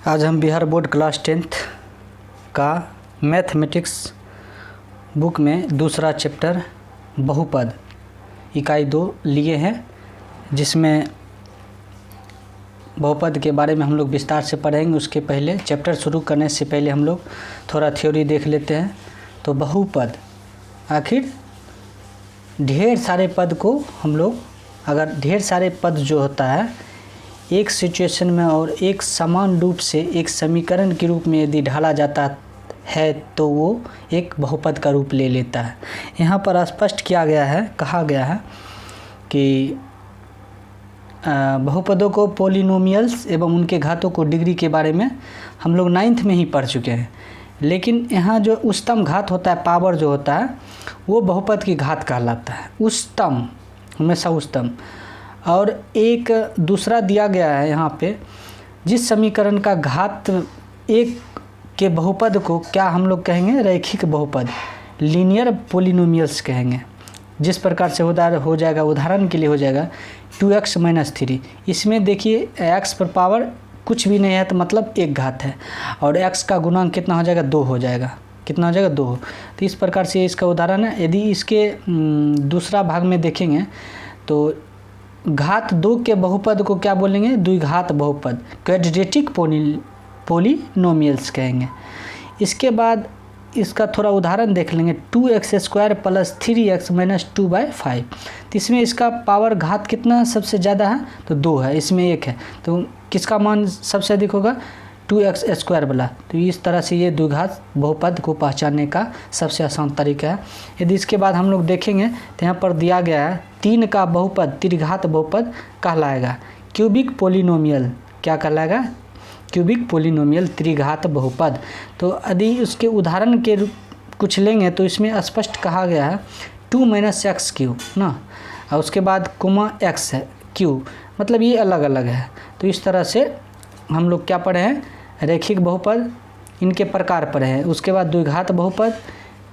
आज हम Bihar board class 10th का मैथमेटिक्स बुक में दूसरा चैप्टर बहुपद इकाई 2 लिए हैं, जिसमें बहुपद के बारे में हम लोग विस्तार से पढ़ेंगे। उसके पहले चैप्टर शुरू करने से पहले हम लोग थोड़ा थ्योरी देख लेते हैं। तो बहुपद आखिर ढेर सारे पद को हम लोग, अगर ढेर सारे पद जो होता है एक सिचुएशन में और एक समान रूप से एक समीकरण के रूप में यदि ढाला जाता है तो वो एक बहुपद का रूप ले लेता है। यहाँ पर स्पष्ट किया गया है, कहा गया है कि बहुपदों को, पॉलिनोमियल्स एवं उनके घातों को डिग्री के बारे में हम लोग 9th में ही पढ़ चुके हैं। लेकिन यहाँ जो उच्चतम घात होता है, पावर जो होता है, वो बहुपद की घात कहलाता है। उच्चतम, हमेशा उच्चतम। और एक दूसरा दिया गया है यहाँ पे, जिस समीकरण का घात एक के बहुपद को क्या हम लोग कहेंगे? रैखिक बहुपद, लीनियर पॉलिनोमियल्स कहेंगे। जिस प्रकार से हो जाएगा, उदाहरण के लिए हो जाएगा 2x - 3। इसमें देखिए x पर पावर कुछ भी नहीं है तो मतलब एक घात है, और x का गुणांक कितना हो जाएगा? 2 हो जाएगा। कितना हो जाएगा? 2। तो इस प्रकार से इसका उदाहरण है। यदि इसके दूसरा भाग में देखेंगे तो घात 2 के बहुपद को क्या बोलेंगे? द्विघात बहुपद, क्वाड्रेटिक पॉलिनोमियल्स कहेंगे। इसके बाद इसका थोड़ा उदाहरण देख लेंगे, 2x² + 3x - 2/5। तो इसमें इसका पावर घात कितना सबसे ज़्यादा है? तो 2 है, इसमें 1 है। तो किसका मान सबसे अधिक होगा? 2x² वाला। तो इस तरह से ये द्विघात बहुपद को पहचानने का सबसे आसान तरीका है। यदि इसके बाद हम लोग देखेंगे तो यहाँ पर दिया गया है 3 का बहुपद त्रिघात बहुपद कहलाएगा। क्यूबिक पॉलिनोमियल क्या कहलाएगा? क्यूबिक पॉलिनोमियल त्रिघात बहुपद। तो यदि उसके उदाहरण के कुछ लेंगे तो इसमें स्पष्ट कहा गया है 2 - x³ ना, और उसके बाद कोमा x है, क्यू, मतलब ये अलग अलग है। तो इस तरह से हम लोग क्या पढ़े हैं? रैखिक बहुपद, इनके प्रकार पढ़े हैं। उसके बाद द्विघात बहुपद,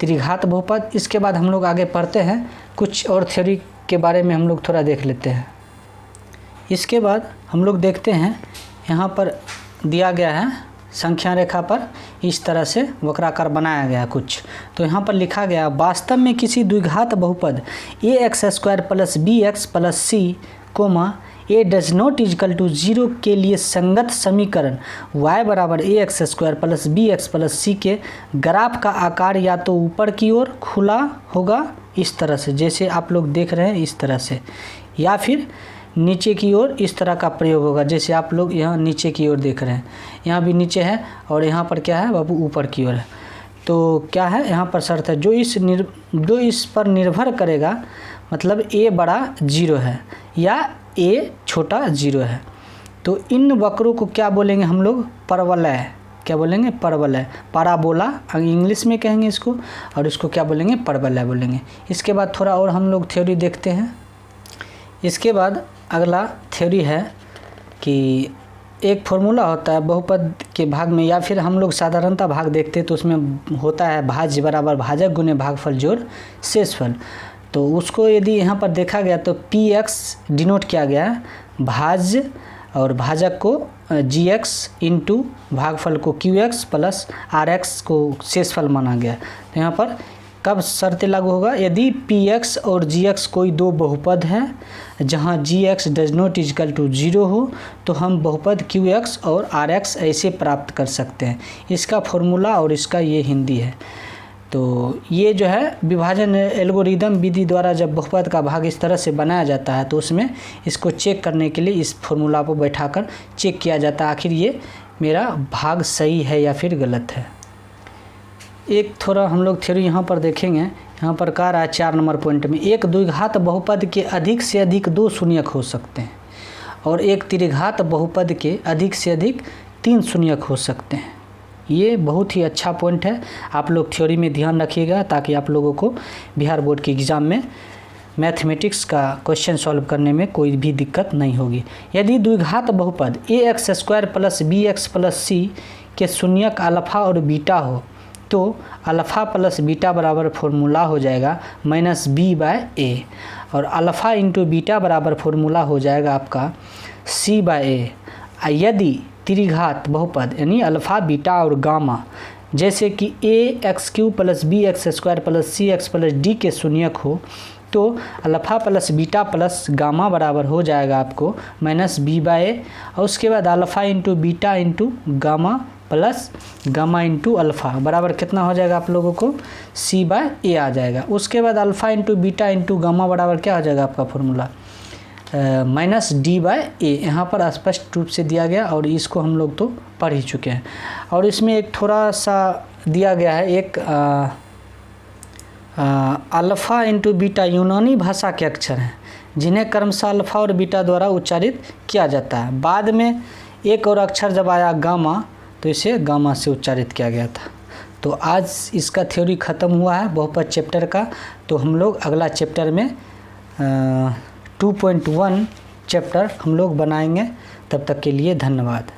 त्रिघात बहुपद। इसके बाद हम लोग आगे पढ़ते हैं, कुछ और थ्योरी के बारे में हम लोग थोड़ा देख लेते हैं। इसके बाद हम लोग देखते हैं, यहाँ पर दिया गया है संख्या रेखा पर इस तरह से वक्राकार बनाया गया कुछ। तो यहाँ पर लिखा गया, वास्तव में किसी द्विघात बहुपद ax² + bx + c, a does not equal to 0 के लिए संगत समीकरण y = ax² + bx + c के ग्राफ का आकार या तो ऊपर की ओर खुला होगा इस तरह से, जैसे आप लोग देख रहे हैं इस तरह से, या फिर नीचे की ओर इस तरह का प्रयोग होगा, जैसे आप लोग यहाँ नीचे की ओर देख रहे हैं। यहाँ भी नीचे है और यहाँ पर क्या है बाबू? ऊपर की ओर है। तो क्या है यहाँ पर शर्त है, जो इस पर निर्भर करेगा, मतलब a बड़ा 0 है या a छोटा 0 है। तो इन वक्रों को क्या बोलेंगे हम लोग? परवलय। क्या बोलेंगे? परवलय, पैराबोला इंग्लिश में कहेंगे इसको, और इसको क्या बोलेंगे? परवलय बोलेंगे। इसके बाद थोड़ा और हम लोग थ्योरी देखते हैं। इसके बाद अगला थ्योरी है कि एक फॉर्मूला होता है बहुपद के भाग में, या फिर हम लोग साधारणतः भाग देखते हैं तो उसमें होता है भाज्य बराबर भाजक गुने भागफल जोड़ शेषफल। तो उसको यदि यहाँ पर देखा गया तो px डिनोट किया गया है भाज्य, और भाजक को gx इंटू भागफल को qx + rx को शेषफल माना गया। तो यहाँ पर कब शर्त लागू होगा? यदि px और gx कोई दो बहुपद है जहाँ gx does not equal to 0 हो, तो हम बहुपद qx और rx ऐसे प्राप्त कर सकते हैं। इसका फॉर्मूला और इसका ये हिंदी है। तो ये जो है विभाजन एल्गोरिदम विधि द्वारा जब बहुपद का भाग इस तरह से बनाया जाता है तो उसमें इसको चेक करने के लिए इस फॉर्मूला को बैठाकर चेक किया जाता है, आखिर ये मेरा भाग सही है या फिर गलत है। एक थोड़ा हम लोग थ्योरी यहाँ पर देखेंगे। यहाँ पर कह रहा है 4 नंबर पॉइंट में, एक द्विघात बहुपद के अधिक से अधिक 2 शून्यक हो सकते हैं, और एक त्रिघात बहुपद के अधिक से अधिक 3 शून्यक हो सकते हैं। ये बहुत ही अच्छा पॉइंट है, आप लोग थ्योरी में ध्यान रखिएगा ताकि आप लोगों को बिहार बोर्ड के एग्ज़ाम में मैथमेटिक्स का क्वेश्चन सॉल्व करने में कोई भी दिक्कत नहीं होगी। यदि द्विघात बहुपद ax² + bx + c के शून्यक अल्फ़ा और बीटा हो तो अल्फ़ा + बीटा बराबर फॉर्मूला हो जाएगा -b/a, और अल्फ़ा × बीटा बराबर फॉर्मूला हो जाएगा आपका c/a। यदि त्रिघात बहुपद यानी अल्फ़ा बीटा और गामा, जैसे कि ax³ + bx² + cx + d के शून्यक हो, तो alpha plus beta plus gamma बराबर हो जाएगा आपको -b/a, और उसके बाद alpha into beta into gamma plus gamma into alpha बराबर कितना हो जाएगा आप लोगों को c/a आ जाएगा। उसके बाद alpha into beta into gamma बराबर क्या हो जाएगा आपका फॉर्मूला -d/a। यहाँ पर स्पष्ट रूप से दिया गया और इसको हम लोग तो पढ़ ही चुके हैं। और इसमें एक थोड़ा सा दिया गया है, एक अल्फ़ा इंटू बीटा यूनानी भाषा के अक्षर हैं जिन्हें क्रमशः अल्फ़ा और बीटा द्वारा उच्चारित किया जाता है। बाद में एक और अक्षर जब आया गामा, तो इसे गामा से उच्चारित किया गया था। तो आज इसका थ्योरी ख़त्म हुआ है बहुपद चैप्टर का। तो हम लोग अगला चैप्टर में 2.1 चैप्टर हम लोग बनाएंगे। तब तक के लिए धन्यवाद।